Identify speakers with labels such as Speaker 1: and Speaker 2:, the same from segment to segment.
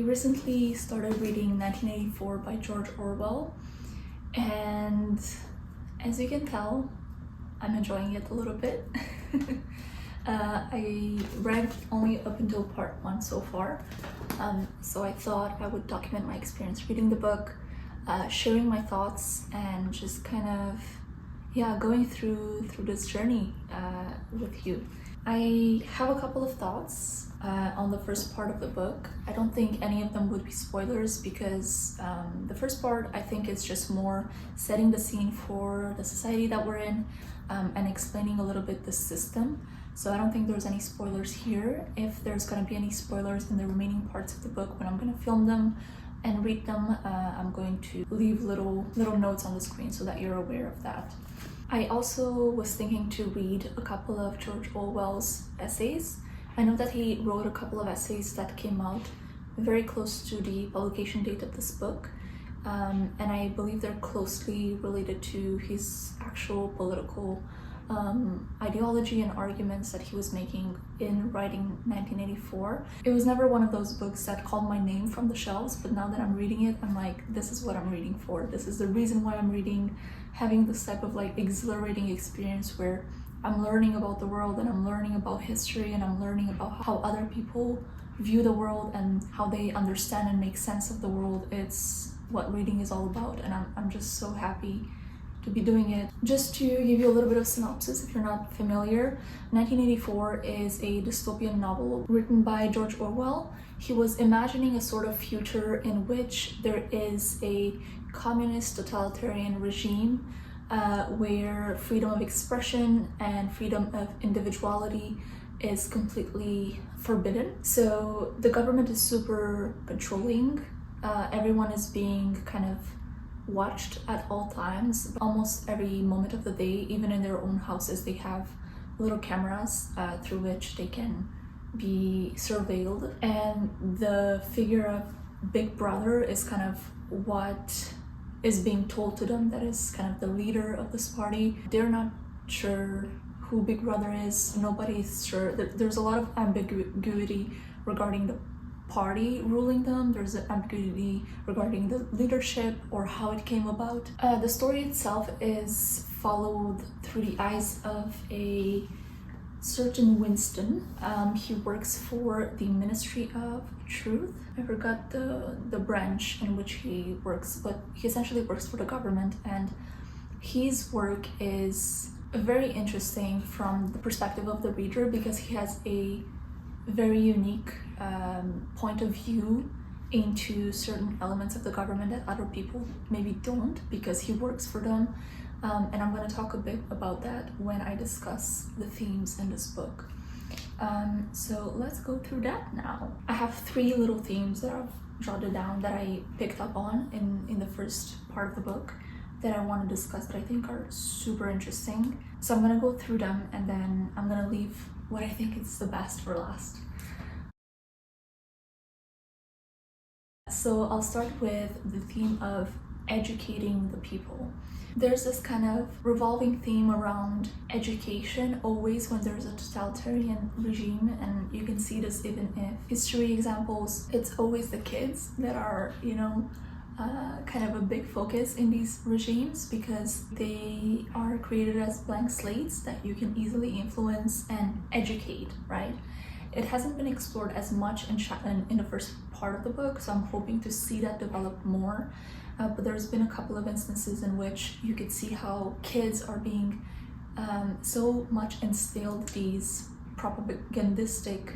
Speaker 1: recently started reading 1984 by George Orwell, and as you can tell, I'm enjoying it a little bit. I read only up until part 1 so far, so I thought I would document my experience reading the book, sharing my thoughts, and just kind of going through this journey with you. I have a couple of thoughts on the first part of the book. I don't think any of them would be spoilers because the first part, I think, is just more setting the scene for the society that we're in and explaining a little bit the system. So I don't think there's any spoilers here. If there's going to be any spoilers in the remaining parts of the book when I'm going to film them and read them, I'm going to leave little notes on the screen so that you're aware of that. I also was thinking to read a couple of George Orwell's essays. I know that he wrote a couple of essays that came out very close to the publication date of this book, and I believe they're closely related to his actual political ideology and arguments that he was making in writing 1984. It was never one of those books that called my name from the shelves, but now that I'm reading it, I'm like, this is what I'm reading for. This is the reason why I'm reading, having this type of exhilarating experience where I'm learning about the world and I'm learning about history and I'm learning about how other people view the world and how they understand and make sense of the world. It's what reading is all about, and I'm just so happy to be doing it. Just to give you a little bit of synopsis if you're not familiar, 1984 is a dystopian novel written by George Orwell. He was imagining a sort of future in which there is a communist totalitarian regime where freedom of expression and freedom of individuality is completely forbidden. So the government is super controlling. Everyone is being kind of watched at all times, almost every moment of the day. Even in their own houses, they have little cameras through which they can be surveilled. And the figure of Big Brother is kind of what is being told to them. That is kind of the leader of this party. They're not sure who Big Brother is. Nobody's sure. There's a lot of ambiguity regarding the party ruling them. There's an ambiguity regarding the leadership or how it came about. The story itself is followed through the eyes of a certain Winston. He works for the Ministry of Truth. I forgot the branch in which he works, but he essentially works for the government, and his work is very interesting from the perspective of the reader because he has a very unique point of view into certain elements of the government that other people maybe don't, because he works for them. And I'm going to talk a bit about that when I discuss the themes in this book. So let's go through that now. I have 3 little themes that I've jotted down that I picked up on in the first part of the book that I want to discuss that I think are super interesting. So I'm going to go through them and then I'm going to leave what I think is the best for last. So I'll start with the theme of educating the people. There's this kind of revolving theme around education always when there's a totalitarian regime, and you can see this even in history examples. It's always the kids that are, kind of a big focus in these regimes because they are created as blank slates that you can easily influence and educate, right? It hasn't been explored as much in the first part of the book, so I'm hoping to see that develop more. But there's been a couple of instances in which you could see how kids are being so much instilled these propagandistic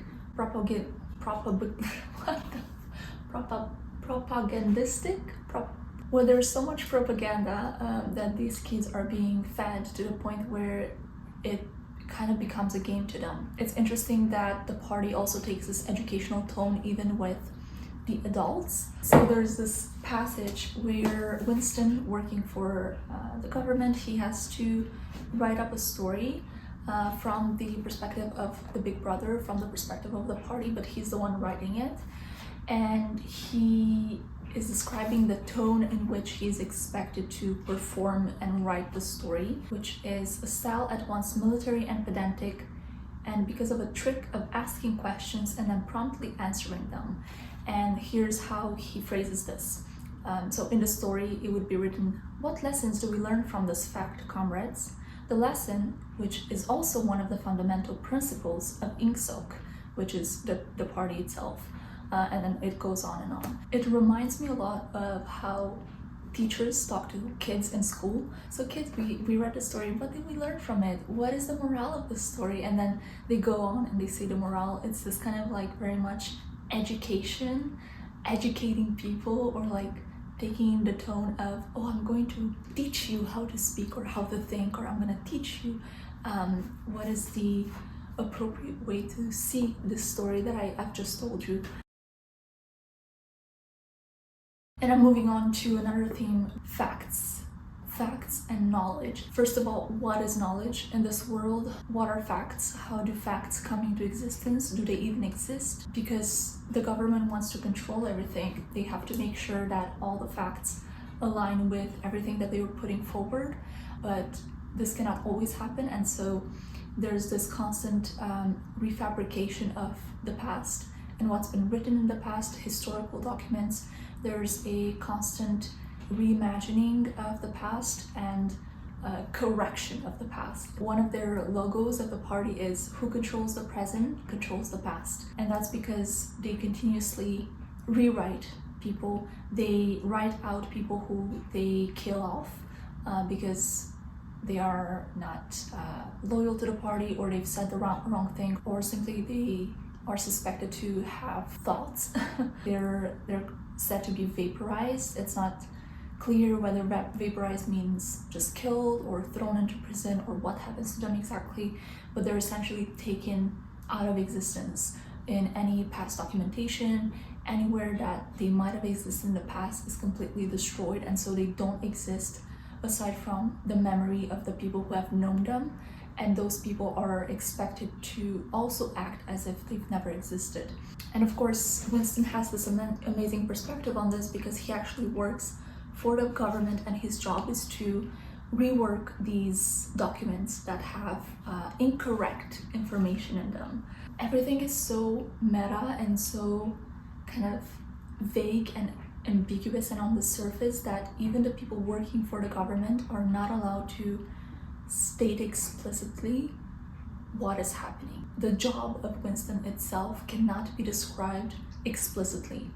Speaker 1: well, there's so much propaganda that these kids are being fed to the point where it kind of becomes a game to them. It's interesting that the party also takes this educational tone even with the adults. So there's this passage where Winston, working for the government, he has to write up a story from the perspective of the Big Brother, from the perspective of the party, but he's the one writing it. And he is describing the tone in which he is expected to perform and write the story, which is a style at once military and pedantic, and because of a trick of asking questions and then promptly answering them. And here's how he phrases this. So in the story, it would be written, "What lessons do we learn from this fact, comrades? The lesson, which is also one of the fundamental principles of INCSOC, which is the party itself." And then it goes on and on. It reminds me a lot of how teachers talk to kids in school. So kids, we read the story, what did we learn from it? What is the morale of the story? And then they go on and they say the morale. It's this kind of like very much education, educating people, or like taking the tone of, oh, I'm going to teach you how to speak or how to think, or I'm going to teach you what is the appropriate way to see this story that I've just told you. And I'm moving on to another theme, facts. Facts and knowledge. First of all, what is knowledge in this world? What are facts? How do facts come into existence? Do they even exist? Because the government wants to control everything. They have to make sure that all the facts align with everything that they were putting forward, but this cannot always happen, and so there's this constant refabrication of the past and what's been written in the past, historical documents. There's a constant reimagining of the past and correction of the past. One of their logos of the party is, who controls the present controls the past. And that's because they continuously rewrite people. They write out people who they kill off because they are not loyal to the party, or they've said the wrong thing, or simply they are suspected to have thoughts. They're said to be vaporized. It's not clear whether vaporized means just killed or thrown into prison or what happens to them exactly, but they're essentially taken out of existence. In any past documentation, anywhere that they might have existed in the past is completely destroyed, and so they don't exist aside from the memory of the people who have known them, and those people are expected to also act as if they've never existed. And of course, Winston has this amazing perspective on this because he actually works for the government, and his job is to rework these documents that have incorrect information in them. Everything is so meta and so kind of vague and ambiguous and on the surface that even the people working for the government are not allowed to state explicitly what is happening. The job of Winston itself cannot be described explicitly.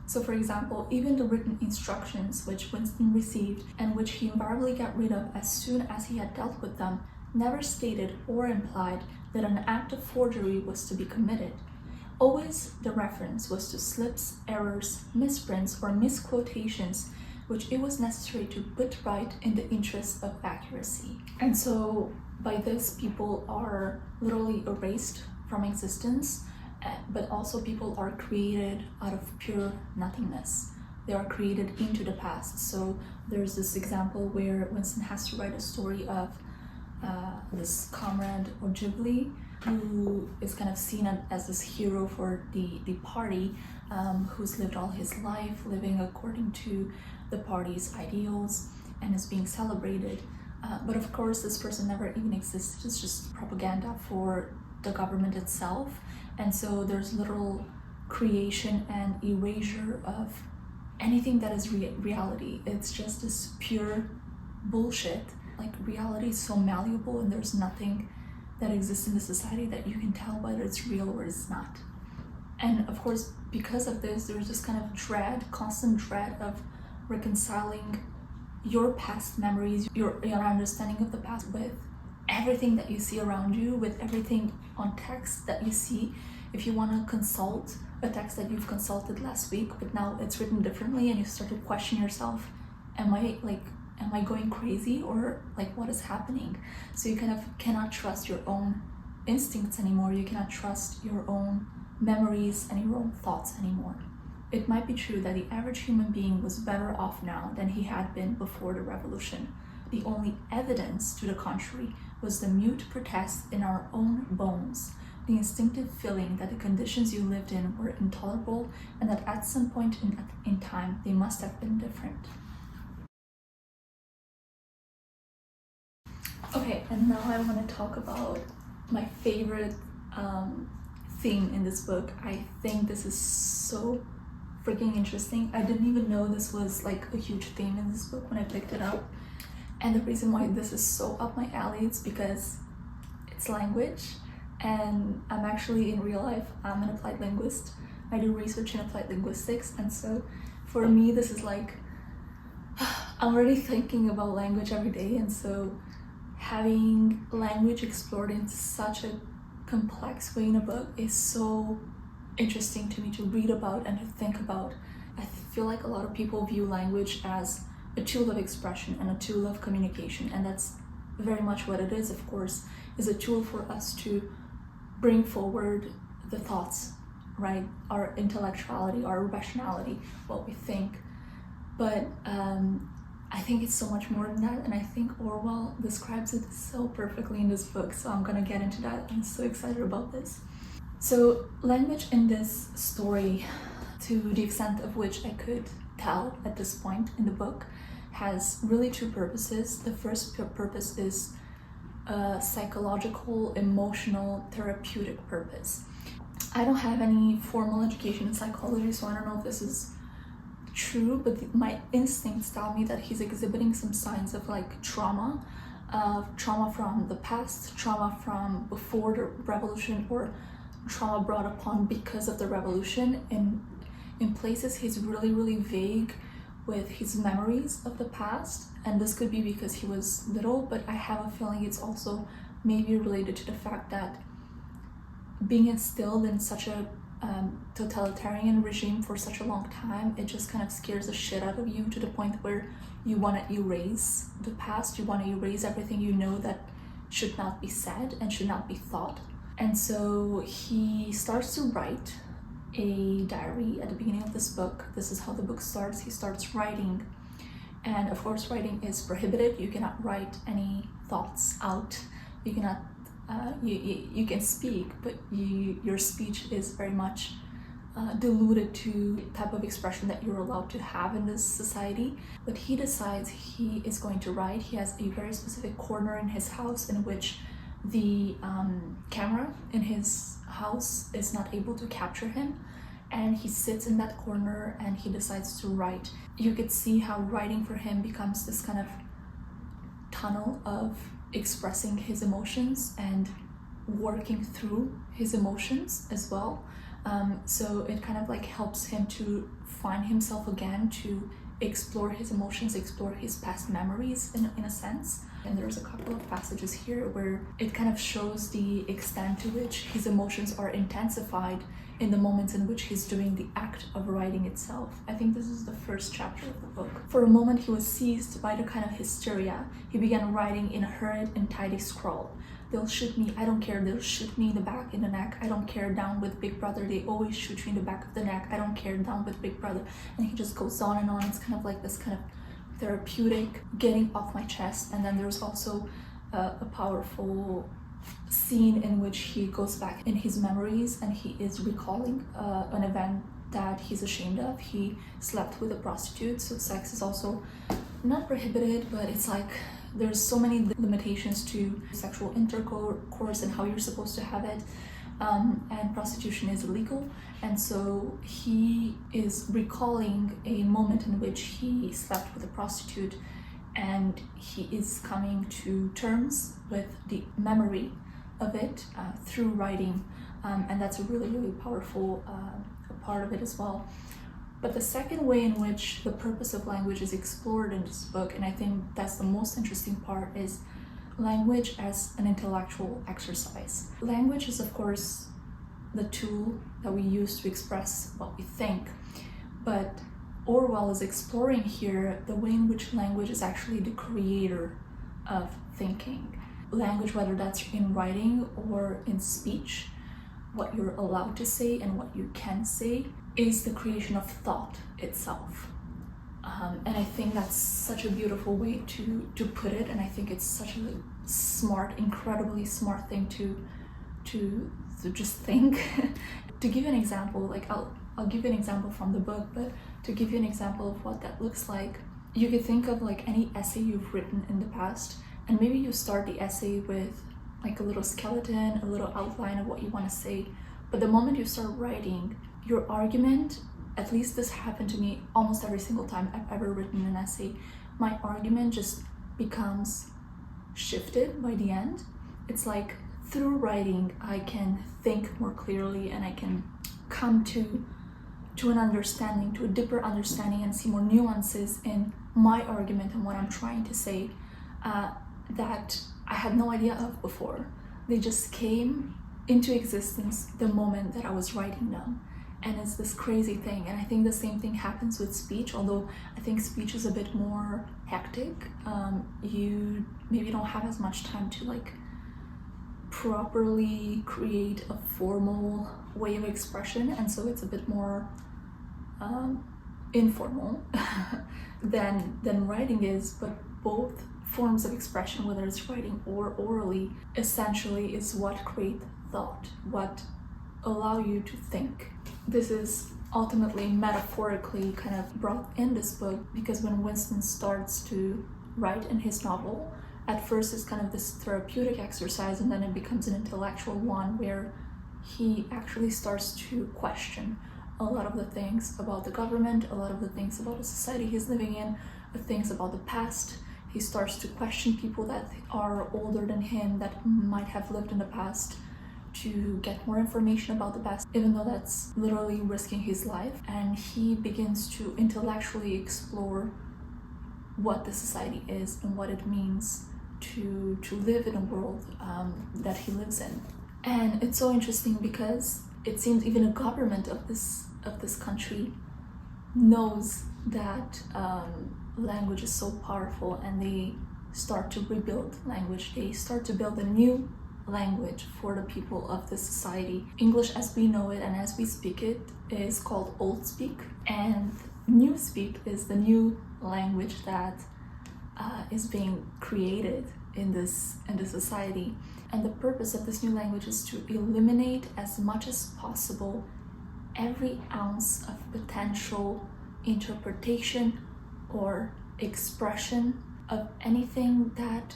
Speaker 1: So for example, even the written instructions which Winston received and which he invariably got rid of as soon as he had dealt with them never stated or implied that an act of forgery was to be committed. Always the reference was to slips, errors, misprints, or misquotations which it was necessary to put right in the interest of accuracy. And so by this, people are literally erased from existence, but also people are created out of pure nothingness. They are created into the past. So there's this example where Winston has to write a story of this comrade Ojibwe, who is kind of seen as this hero for the party, who's lived all his life living according to the party's ideals and is being celebrated. But of course, this person never even existed. It's just propaganda for the government itself. And so there's literal creation and erasure of anything that is reality. It's just this pure bullshit. Like, reality is so malleable, and there's nothing that exists in the society that you can tell whether it's real or it's not. And of course, because of this, there's this kind of dread, constant dread of reconciling your past memories, your understanding of the past with everything that you see around you, with everything on text that you see. If you want to consult a text that you've consulted last week, but now it's written differently, and you start to question yourself, am I going crazy, or like, what is happening? So you kind of cannot trust your own instincts anymore. You cannot trust your own memories and your own thoughts anymore. It might be true that the average human being was better off now than he had been before the revolution. The only evidence to the contrary was the mute protest in our own bones, the instinctive feeling that the conditions you lived in were intolerable, and that at some point in time they must have been different. Okay, and now I want to talk about my favorite theme in this book. I think this is so freaking interesting. I didn't even know this was like a huge theme in this book when I picked it up. And the reason why this is so up my alley is because it's language, and I'm actually in real life, I'm an applied linguist. I do research in applied linguistics, and so for me this is like, I'm already thinking about language every day, and so having language explored in such a complex way in a book is so interesting to me to read about and to think about. I feel like a lot of people view language as a tool of expression and a tool of communication, and that's very much what it is, of course, is a tool for us to bring forward the thoughts, right? Our intellectuality, our rationality, what we think. But I think it's so much more than that, and I think Orwell describes it so perfectly in this book, so I'm gonna get into that. I'm so excited about this. So language in this story, to the extent of which I could tell at this point in the book, has really two purposes. The first purpose is a psychological, emotional, therapeutic purpose. I don't have any formal education in psychology, so I don't know if this is true, but my instincts tell me that he's exhibiting some signs of like trauma from the past, trauma from before the revolution, or trauma brought upon because of the revolution. And in places he's really vague with his memories of the past, and this could be because he was little, but I have a feeling it's also maybe related to the fact that being instilled in such a totalitarian regime for such a long time, it just kind of scares the shit out of you to the point where you want to erase the past, you want to erase everything you know that should not be said and should not be thought. And so he starts to write a diary at the beginning of this book. This is how the book starts. He starts writing, and of course writing is prohibited. You cannot write any thoughts out. You cannot you can speak, but your speech is very much diluted to the type of expression that you're allowed to have in this society. But he decides he is going to write. He has a very specific corner in his house in which the camera in his house is not able to capture him, and he sits in that corner and he decides to write. You could see how writing for him becomes this kind of tunnel of expressing his emotions and working through his emotions as well. So it kind of like helps him to find himself again, to explore his emotions, explore his past memories in a sense. And there's a couple of passages here where it kind of shows the extent to which his emotions are intensified in the moments in which he's doing the act of writing itself. I think this is the first chapter of the book. For a moment he was seized by the kind of hysteria. He began writing in a hurried and tidy scrawl. They'll shoot me, I don't care, they'll shoot me in the back, in the neck, I don't care, down with Big Brother, they always shoot you in the back of the neck, I don't care, down with Big Brother. And he just goes on and on. It's kind of like this kind of therapeutic getting off my chest. And then there's also a powerful scene in which he goes back in his memories and he is recalling an event that he's ashamed of. He slept with a prostitute, so sex is also not prohibited, but it's like there's so many limitations to sexual intercourse and how you're supposed to have it, and prostitution is illegal. And so he is recalling a moment in which he slept with a prostitute, and he is coming to terms with the memory of it through writing, and that's a really powerful part of it as well. But the second way in which the purpose of language is explored in this book, and I think that's the most interesting part, is language as an intellectual exercise. Language is, of course, the tool that we use to express what we think, but Orwell is exploring here the way in which language is actually the creator of thinking. Language, whether that's in writing or in speech, what you're allowed to say and what you can say, is the creation of thought itself. And I think that's such a beautiful way to put it, and I think it's such a smart, incredibly smart thing to just think. To give you an example, like I'll give you an example from the book, but to give you an example of what that looks like, you could think of like any essay you've written in the past, and maybe you start the essay with like a little skeleton, a little outline of what you want to say. But the moment you start writing, your argument, at least this happened to me almost every single time I've ever written an essay, my argument just becomes shifted by the end. It's like through writing, I can think more clearly and I can come to an understanding, to a deeper understanding, and see more nuances in my argument and what I'm trying to say that I had no idea of before. They just came into existence the moment that I was writing them. And it's this crazy thing. And I think the same thing happens with speech, although I think speech is a bit more hectic. You maybe don't have as much time to like properly create a formal way of expression, and so it's a bit more informal than writing is. But both forms of expression, whether it's writing or orally, essentially is what create thought, what allow you to think. This is ultimately metaphorically kind of brought in this book, because when Winston starts to write in his novel, at first it's kind of this therapeutic exercise, and then it becomes an intellectual one where he actually starts to question a lot of the things about the government, a lot of the things about the society he's living in, the things about the past. He starts to question people that are older than him, that might have lived in the past, to get more information about the past, even though that's literally risking his life. And he begins to intellectually explore what the society is and what it means to live in a world that he lives in. And it's so interesting because it seems even a government of this country knows that language is so powerful, and they start to rebuild language. They start to build a new language for the people of this society. English as we know it and as we speak it is called Old Speak, and New Speak is the new language that is being created in this society. And the purpose of this new language is to eliminate as much as possible every ounce of potential interpretation or expression of anything that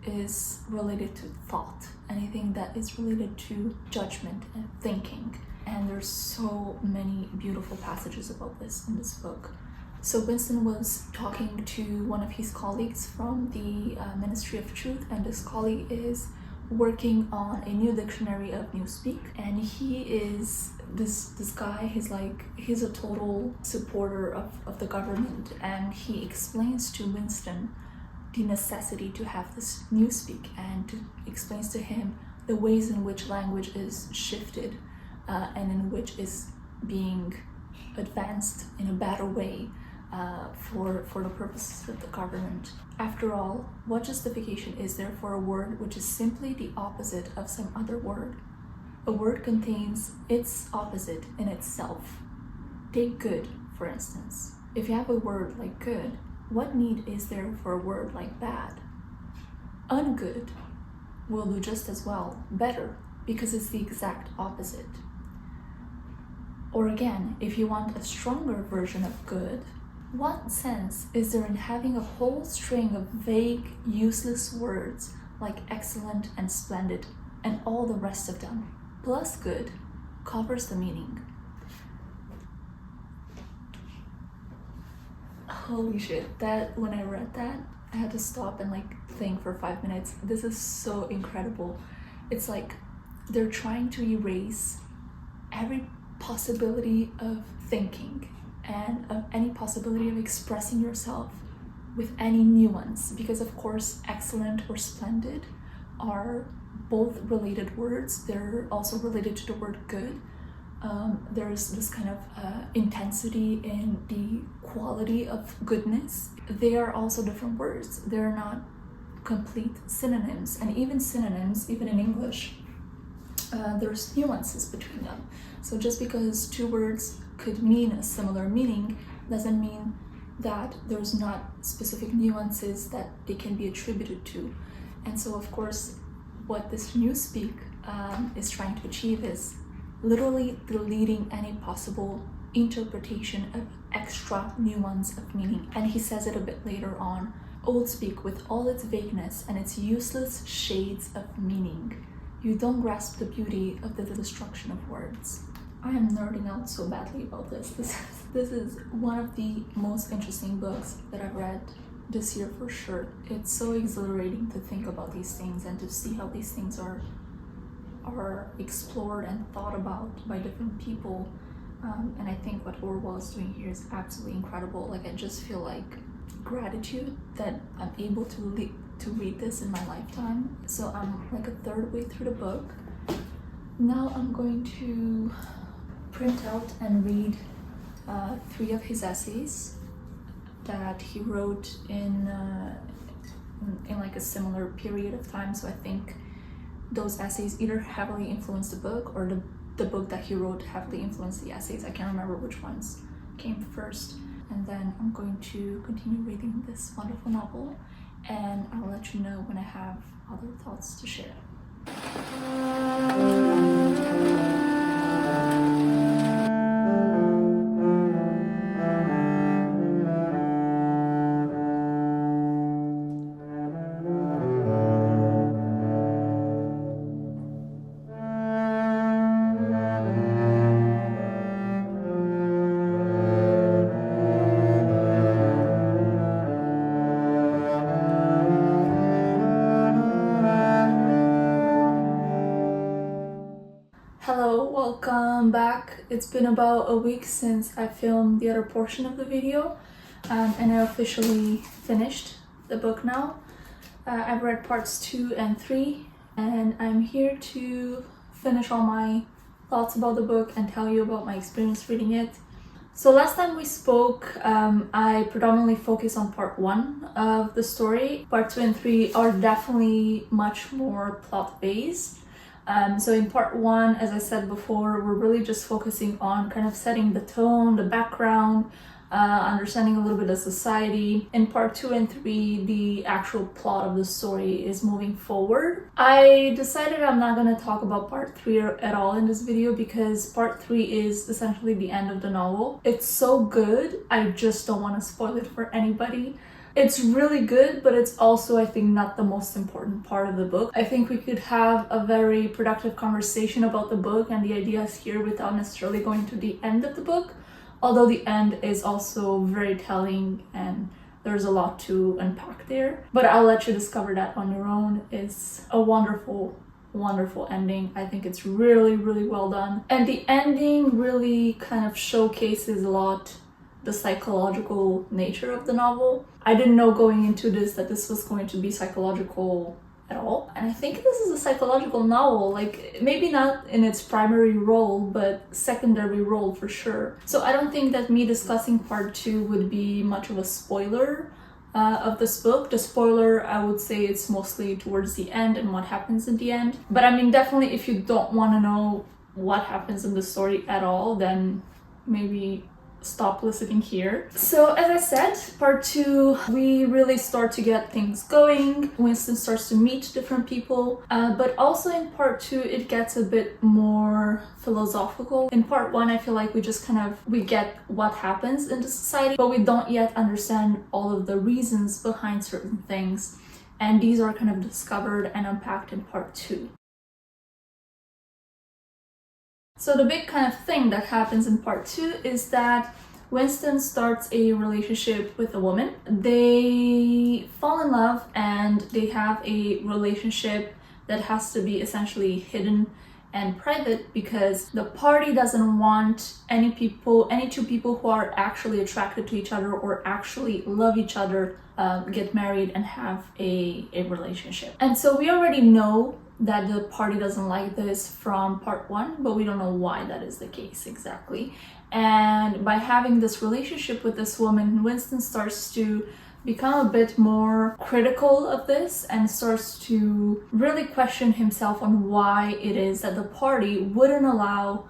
Speaker 1: is related to thought, anything that is related to judgment and thinking. And there's so many beautiful passages about this in this book. So Winston was talking to one of his colleagues from the Ministry of Truth, and this colleague is working on a new dictionary of Newspeak. And he is this guy, he's a total supporter of the government, and he explains to Winston the necessity to have this Newspeak, and explains to him the ways in which language is shifted and in which is being advanced in a better way for the purposes of the government. After all, what justification is there for a word which is simply the opposite of some other word? A word contains its opposite in itself. Take good, for instance. If you have a word like good, what need is there for a word like bad? Ungood will do just as well, better, because it's the exact opposite. Or again, if you want a stronger version of good, what sense is there in having a whole string of vague, useless words like excellent and splendid, and all the rest of them, plus good, covers the meaning? Holy shit, that when I read that, I had to stop and think for 5 minutes. This is so incredible. It's like they're trying to erase every possibility of thinking and of any possibility of expressing yourself with any nuance, because of course excellent or splendid are both related words. They're also related to the word good. There's this kind of intensity in the quality of goodness. They are also different words. They're not complete synonyms, and even synonyms, even in English, there's nuances between them. So just because two words could mean a similar meaning doesn't mean that there's not specific nuances that they can be attributed to. And so of course what this Newspeak is trying to achieve is literally deleting any possible interpretation of extra nuance of meaning. And he says it a bit later on Old speak with all its vagueness and its useless shades of meaning. You don't grasp the beauty of the destruction of words. I am nerding out so badly about this. This is one of the most interesting books that I've read this year for sure. It's so exhilarating to think about these things and to see how these things are explored and thought about by different people. And I think what Orwell is doing here is absolutely incredible. Like, I just feel like gratitude that I'm able to read this in my lifetime. So I'm like a third way through the book. Now I'm going to print out and read 3 of his essays that he wrote in like a similar period of time. So I think those essays either heavily influenced the book, or the book that he wrote heavily influenced the essays. I can't remember which ones came first. And then I'm going to continue reading this wonderful novel, and I'll let you know when I have other thoughts to share. Hello, welcome back. It's been about a week since I filmed the other portion of the video, and I officially finished the book now. I've read parts 2 and 3, and I'm here to finish all my thoughts about the book and tell you about my experience reading it. So last time we spoke, I predominantly focused on part 1 of the story. Part 2 and 3 are definitely much more plot-based. So in part 1, as I said before, we're really just focusing on kind of setting the tone, the background, understanding a little bit of society. In part 2 and 3, the actual plot of the story is moving forward. I decided I'm not going to talk about part 3 at all in this video because part 3 is essentially the end of the novel. It's so good, I just don't want to spoil it for anybody. It's really good, but it's also, I think, not the most important part of the book. I think we could have a very productive conversation about the book and the ideas here without necessarily going to the end of the book, although the end is also very telling and there's a lot to unpack there. But I'll let you discover that on your own. It's a wonderful ending. I think it's really, really well done. And the ending really kind of showcases a lot the psychological nature of the novel. I didn't know going into this that this was going to be psychological at all. And I think this is a psychological novel, like maybe not in its primary role, but secondary role for sure. So I don't think that me discussing part 2 would be much of a spoiler of this book. The spoiler, I would say it's mostly towards the end and what happens in the end. But I mean, definitely if you don't want to know what happens in the story at all, then maybe stop listening here. So as I said, part 2, we really start to get things going. Winston starts to meet different people, but also in part 2 it gets a bit more philosophical. In part 1 I feel like we get what happens in the society, but we don't yet understand all of the reasons behind certain things, and these are kind of discovered and unpacked in part 2. So the big kind of thing that happens in part 2 is that Winston starts a relationship with a woman. They fall in love and they have a relationship that has to be essentially hidden and private because the party doesn't want any two people who are actually attracted to each other or actually love each other get married and have a relationship. And so we already know that the party doesn't like this from part 1, but we don't know why that is the case exactly. And by having this relationship with this woman, Winston starts to become a bit more critical of this and starts to really question himself on why it is that the party wouldn't allow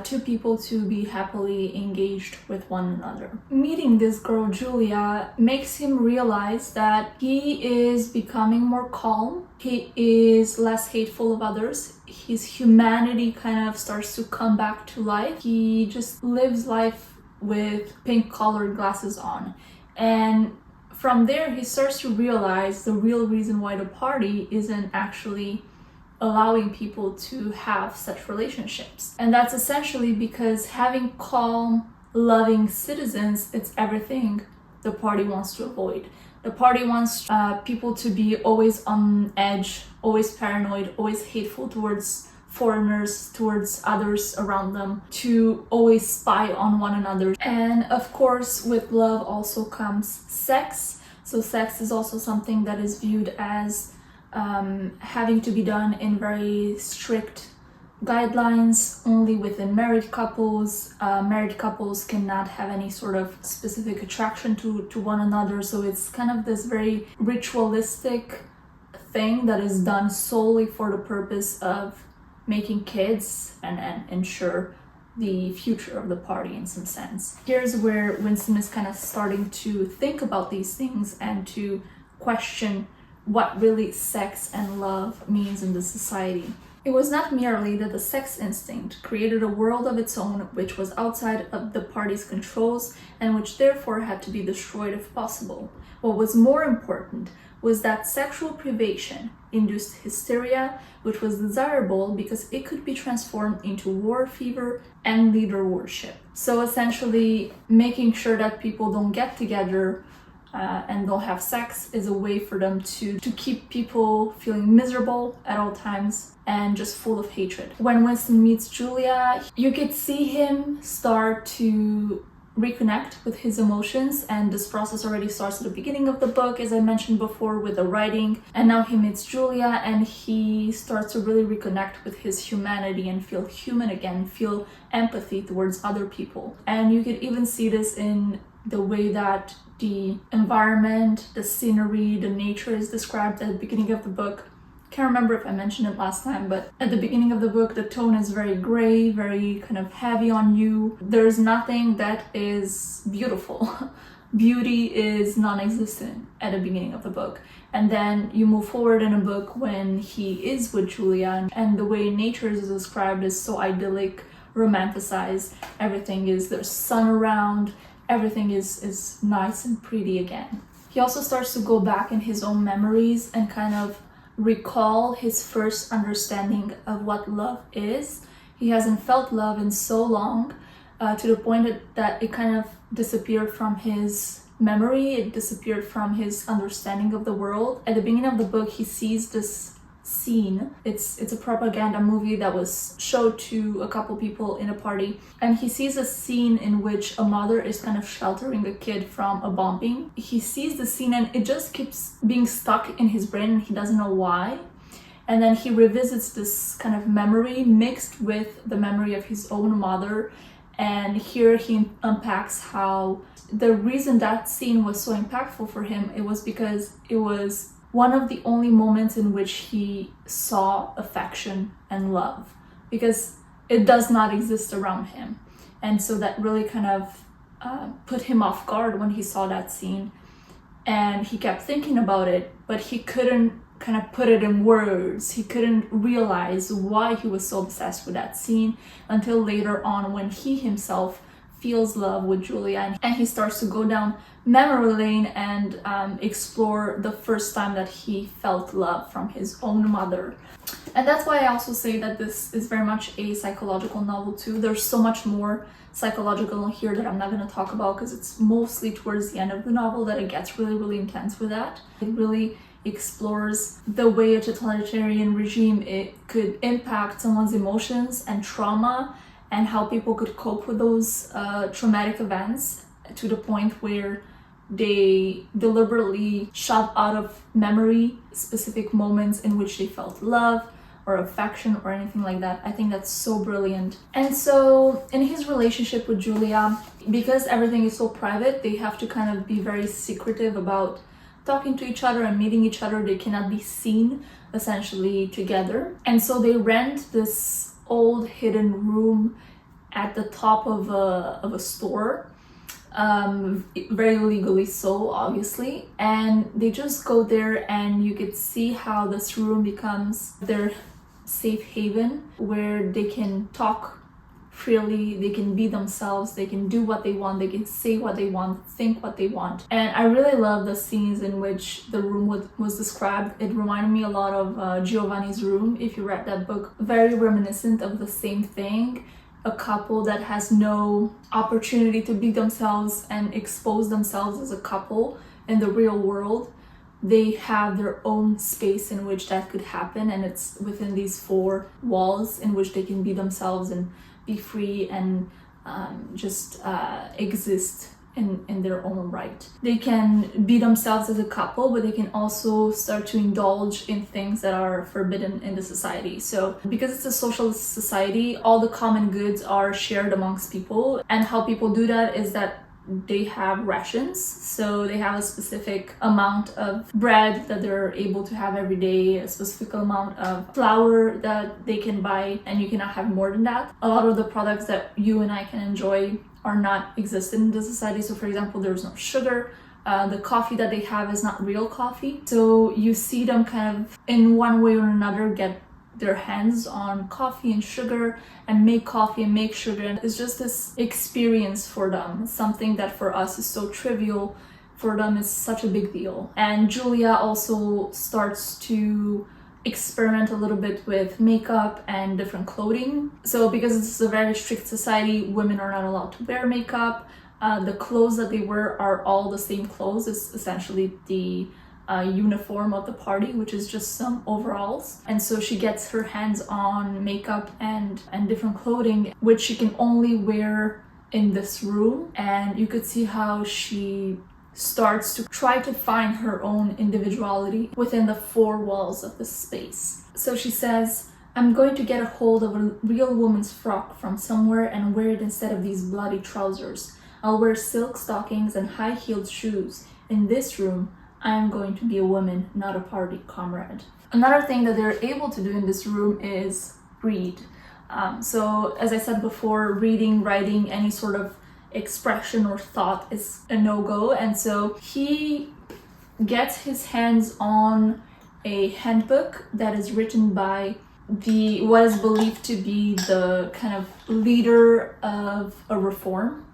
Speaker 1: two people to be happily engaged with one another. Meeting this girl, Julia, makes him realize that he is becoming more calm. He is less hateful of others. His humanity kind of starts to come back to life. He just lives life with pink-colored glasses on. And from there, he starts to realize the real reason why the party isn't actually allowing people to have such relationships. And that's essentially because having calm, loving citizens, it's everything the party wants to avoid. The party wants people to be always on edge, always paranoid, always hateful towards foreigners, towards others around them, to always spy on one another. And of course, with love also comes sex. So sex is also something that is viewed as having to be done in very strict guidelines, only within married couples. Married couples cannot have any sort of specific attraction to one another. So it's kind of this very ritualistic thing that is done solely for the purpose of making kids and ensure the future of the party in some sense. Here's where Winston is kind of starting to think about these things and to question what really sex and love means in the society. It was not merely that the sex instinct created a world of its own which was outside of the party's controls and which therefore had to be destroyed if possible. What was more important was that sexual privation induced hysteria, which was desirable because it could be transformed into war fever and leader worship. So essentially, making sure that people don't get together and don't have sex is a way for them to keep people feeling miserable at all times and just full of hatred. When Winston meets Julia, you could see him start to reconnect with his emotions, and this process already starts at the beginning of the book, as I mentioned before, with the writing. And now he meets Julia and he starts to really reconnect with his humanity and feel human again, feel empathy towards other people. And you could even see this in the way that the environment, the scenery, the nature is described at the beginning of the book. Can't remember if I mentioned it last time, but at the beginning of the book, the tone is very gray, very kind of heavy on you. There's nothing that is beautiful. Beauty is non-existent at the beginning of the book. And then you move forward in a book when he is with Julia, and the way nature is described is so idyllic, romanticized. Everything is, there's sun around, everything is nice and pretty again. He also starts to go back in his own memories and kind of recall his first understanding of what love is. He hasn't felt love in so long, to the point that it kind of disappeared from his memory, it disappeared from his understanding of the world. At the beginning of the book, he sees this scene. It's a propaganda movie that was showed to a couple people in a party, and he sees a scene in which a mother is kind of sheltering a kid from a bombing. He sees the scene and it just keeps being stuck in his brain and he doesn't know why. And then he revisits this kind of memory mixed with the memory of his own mother, and here he unpacks how the reason that scene was so impactful for him, it was because it was one of the only moments in which he saw affection and love, because it does not exist around him. And so that really kind of put him off guard when he saw that scene, and he kept thinking about it, but he couldn't kind of put it in words. He couldn't realize why he was so obsessed with that scene until later on when he himself feels love with Julia, and he starts to go down memory lane and explore the first time that he felt love from his own mother. And that's why I also say that this is very much a psychological novel too. There's so much more psychological here that I'm not going to talk about because it's mostly towards the end of the novel that it gets really, really intense with that. It really explores the way a totalitarian regime it could impact someone's emotions and trauma, and how people could cope with those traumatic events to the point where they deliberately shut out of memory specific moments in which they felt love or affection or anything like that. I think that's so brilliant. And so in his relationship with Julia, because everything is so private, they have to kind of be very secretive about talking to each other and meeting each other. They cannot be seen essentially together. And so they rent this old hidden room at the top of a store, very legally so, obviously, and they just go there, and you could see how this room becomes their safe haven where they can talk freely, they can be themselves, they can do what they want, they can say what they want, think what they want. And I really love the scenes in which the room was described. It reminded me a lot of Giovanni's Room, if you read that book. Very reminiscent of the same thing. A couple that has no opportunity to be themselves and expose themselves as a couple in the real world. They have their own space in which that could happen, and it's within these four walls in which they can be themselves and be free and just exist in their own right. They can be themselves as a couple, but they can also start to indulge in things that are forbidden in the society. So because it's a socialist society, all the common goods are shared amongst people, and how people do that is that they have rations. So they have a specific amount of bread that they're able to have every day, a specific amount of flour that they can buy, and you cannot have more than that. A lot of the products that you and I can enjoy are not existent in the society. So for example, there's no sugar. The coffee that they have is not real coffee. So you see them kind of in one way or another get their hands on coffee and sugar and make coffee and make sugar, and it's just this experience for them, something that for us is so trivial, for them is such a big deal. And Julia also starts to experiment a little bit with makeup and different clothing. So because this is a very strict society, women are not allowed to wear makeup. The clothes that they wear are all the same clothes. It's essentially the uniform of the party, which is just some overalls. And so she gets her hands on makeup and different clothing, which she can only wear in this room. And you could see how she starts to try to find her own individuality within the four walls of the space. So she says, "I'm going to get a hold of a real woman's frock from somewhere and wear it instead of these bloody trousers. I'll wear silk stockings and high-heeled shoes. In this room, I'm going to be a woman, not a party comrade." Another thing that they're able to do in this room is read. So as I said before, reading, writing, any sort of expression or thought is a no-go. And so he gets his hands on a handbook that is written by what is believed to be the kind of leader of a reform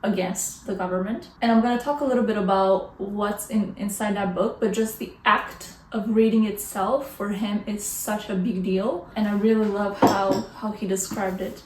Speaker 1: against the government. And I'm going to talk a little bit about what's inside that book, but just the act of reading itself for him is such a big deal, and I really love how he described it.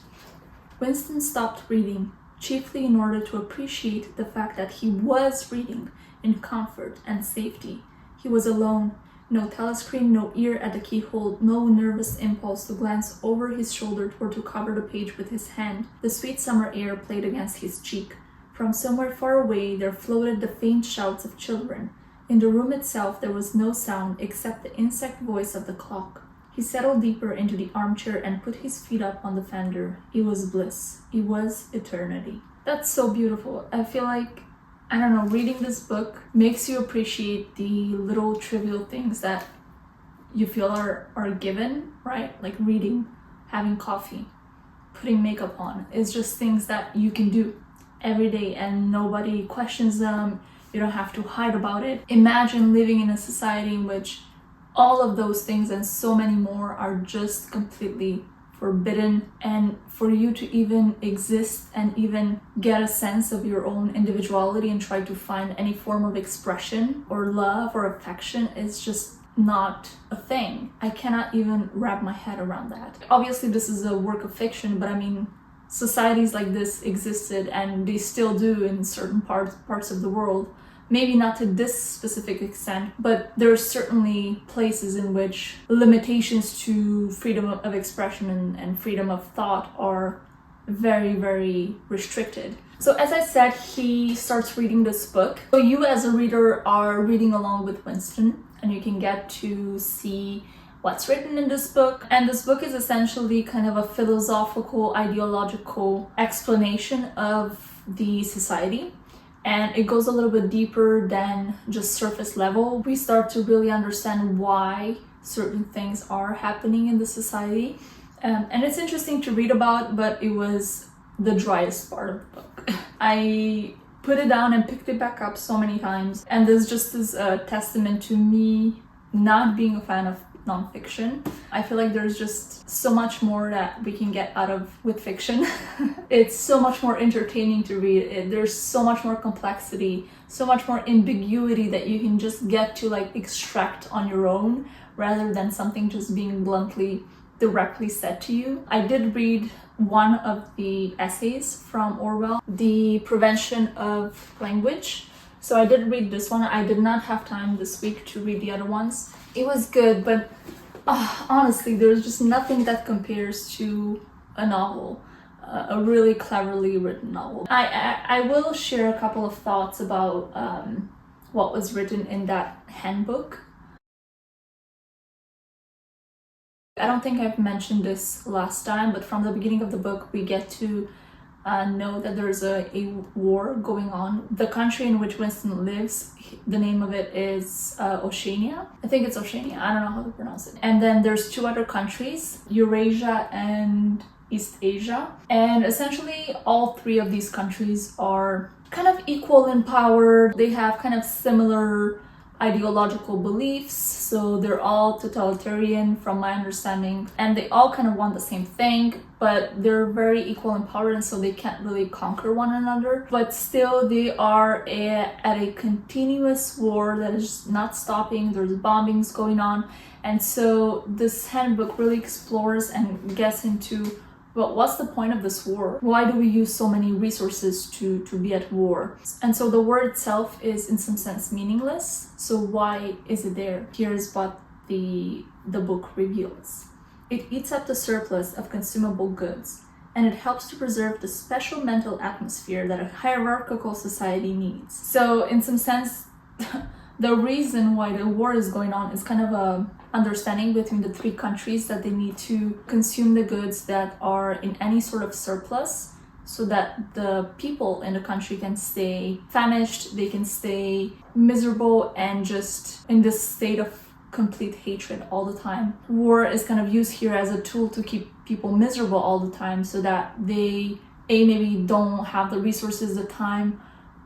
Speaker 1: Winston stopped reading, chiefly in order to appreciate the fact that he was reading in comfort and safety. He was alone. No telescreen, no ear at the keyhole, no nervous impulse to glance over his shoulder or to cover the page with his hand. The sweet summer air played against his cheek. From somewhere far away there floated the faint shouts of children. In the room itself there was no sound except the insect voice of the clock. He settled deeper into the armchair and put his feet up on the fender. It was bliss. It was eternity. That's so beautiful. I feel like, I don't know, reading this book makes you appreciate the little trivial things that you feel are given, right? Like reading, having coffee, putting makeup on. It's just things that you can do every day and nobody questions them. You don't have to hide about it. Imagine living in a society in which all of those things and so many more are just completely forbidden, and for you to even exist and even get a sense of your own individuality and try to find any form of expression or love or affection is just not a thing. I cannot even wrap my head around that. Obviously this is a work of fiction, but I mean, societies like this existed and they still do in certain parts of the world. Maybe not to this specific extent, but there are certainly places in which limitations to freedom of expression and freedom of thought are very, very restricted. So as I said, he starts reading this book. So you as a reader are reading along with Winston, and you can get to see what's written in this book. And this book is essentially kind of a philosophical, ideological explanation of the society. And it goes a little bit deeper than just surface level. We start to really understand why certain things are happening in the society. And it's interesting to read about, but it was the driest part of the book. I put it down and picked it back up so many times. And this just is a testament to me not being a fan nonfiction. I feel like there's just so much more that we can get out of with fiction. It's so much more entertaining to read. There's so much more complexity, so much more ambiguity that you can just get to like extract on your own rather than something just being bluntly directly said to you. I did read one of the essays from Orwell, The Prevention of Language. So I did read this one. I did not have time this week to read the other ones. It was good, but honestly, there's just nothing that compares to a novel, a really cleverly written novel. I will share a couple of thoughts about what was written in that handbook. I don't think I've mentioned this last time, but from the beginning of the book, we get to know that there's a war going on. The country in which Winston lives, the name of it is Oceania. I think it's Oceania. I don't know how to pronounce it. And then there's two other countries, Eurasia and East Asia. And essentially all three of these countries are kind of equal in power. They have kind of similar ideological beliefs, so they're all totalitarian from my understanding, and they all kind of want the same thing, but they're very equal in power, and so they can't really conquer one another, but still they are at a continuous war that is not stopping. There's bombings going on, and so this handbook really explores and gets into, well, what's the point of this war? Why do we use so many resources to be at war? And so the war itself is in some sense meaningless. So why is it there? Here's what the book reveals. It eats up the surplus of consumable goods, and it helps to preserve the special mental atmosphere that a hierarchical society needs. So in some sense, the reason why the war is going on is kind of a understanding between the three countries that they need to consume the goods that are in any sort of surplus so that the people in the country can stay famished, they can stay miserable and just in this state of complete hatred all the time. War is kind of used here as a tool to keep people miserable all the time so that they maybe don't have the resources, the time,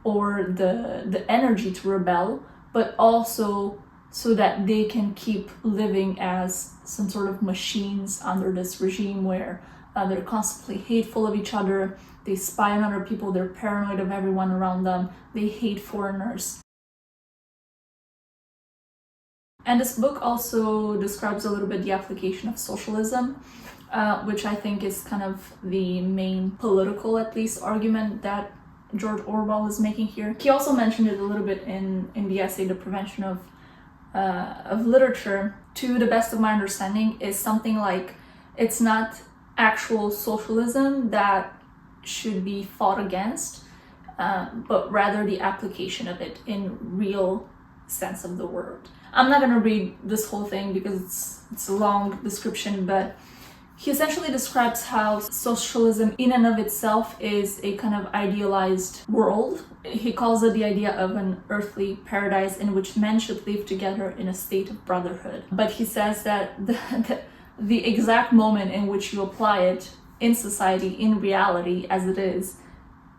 Speaker 1: or the energy to rebel, but also so that they can keep living as some sort of machines under this regime where they're constantly hateful of each other, they spy on other people, they're paranoid of everyone around them, they hate foreigners. And this book also describes a little bit the application of socialism, which I think is kind of the main political, at least, argument that George Orwell is making here. He also mentioned it a little bit in the essay, The Prevention of Literature. To the best of my understanding, is something like it's not actual socialism that should be fought against, but rather the application of it in real sense of the word. I'm not going to read this whole thing because it's a long description, but he essentially describes how socialism in and of itself is a kind of idealized world. He calls it the idea of an earthly paradise in which men should live together in a state of brotherhood. But he says that the exact moment in which you apply it in society, in reality as it is,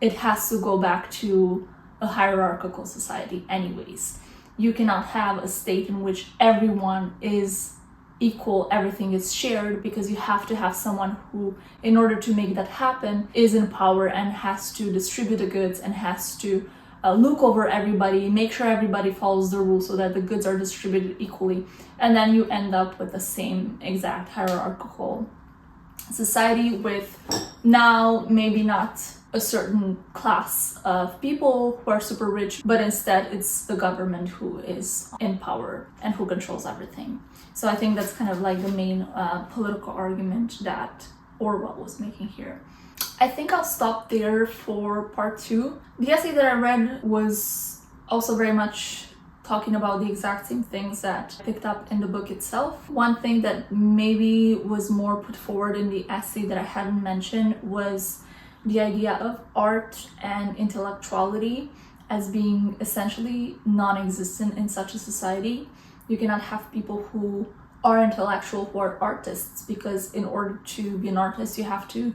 Speaker 1: it has to go back to a hierarchical society anyways. You cannot have a state in which everyone is equal, everything is shared, because you have to have someone who, in order to make that happen, is in power and has to distribute the goods and has to look over everybody, make sure everybody follows the rules so that the goods are distributed equally. And then you end up with the same exact hierarchical society with now maybe not a certain class of people who are super rich, but instead it's the government who is in power and who controls everything. So I think that's kind of like the main political argument that Orwell was making here. I think I'll stop there for part 2. The essay that I read was also very much talking about the exact same things that I picked up in the book itself. One thing that maybe was more put forward in the essay that I hadn't mentioned was the idea of art and intellectuality as being essentially non-existent in such a society. You cannot have people who are intellectual who are artists, because in order to be an artist you have to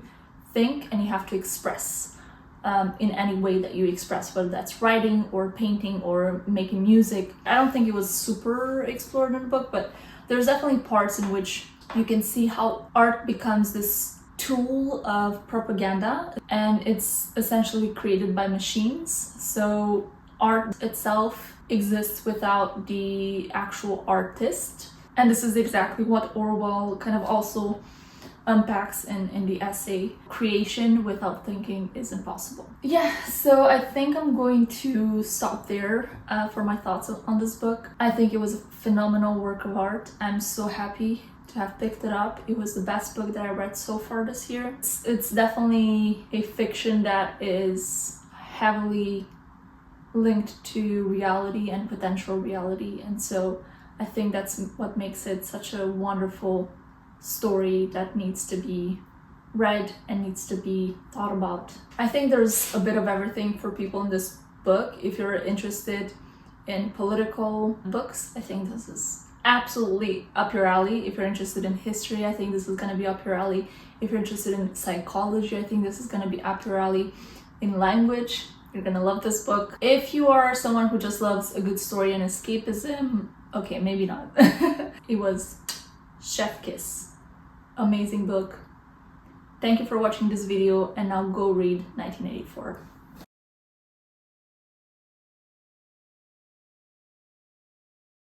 Speaker 1: think and you have to express in any way that you express, whether that's writing or painting or making music. I don't think it was super explored in the book, but there's definitely parts in which you can see how art becomes this tool of propaganda, and it's essentially created by machines. So art itself exists without the actual artist. And this is exactly what Orwell kind of also unpacks in the essay. Creation without thinking is impossible. Yeah, so I think I'm going to stop there for my thoughts on this book. I think it was a phenomenal work of art. I'm so happy to have picked it up. It was the best book that I read so far this year. It's definitely a fiction that is heavily linked to reality and potential reality, and so I think that's what makes it such a wonderful story that needs to be read and needs to be thought about. I think there's a bit of everything for people in this book. If you're interested in political books, I think this is absolutely up your alley. If you're interested in history, I think this is going to be up your alley. If you're interested in psychology, I think this is going to be up your alley. In language, you're going to love this book. If you are someone who just loves a good story and escapism, okay, maybe not. It was chef kiss. Amazing book. Thank you for watching this video, and now go read 1984.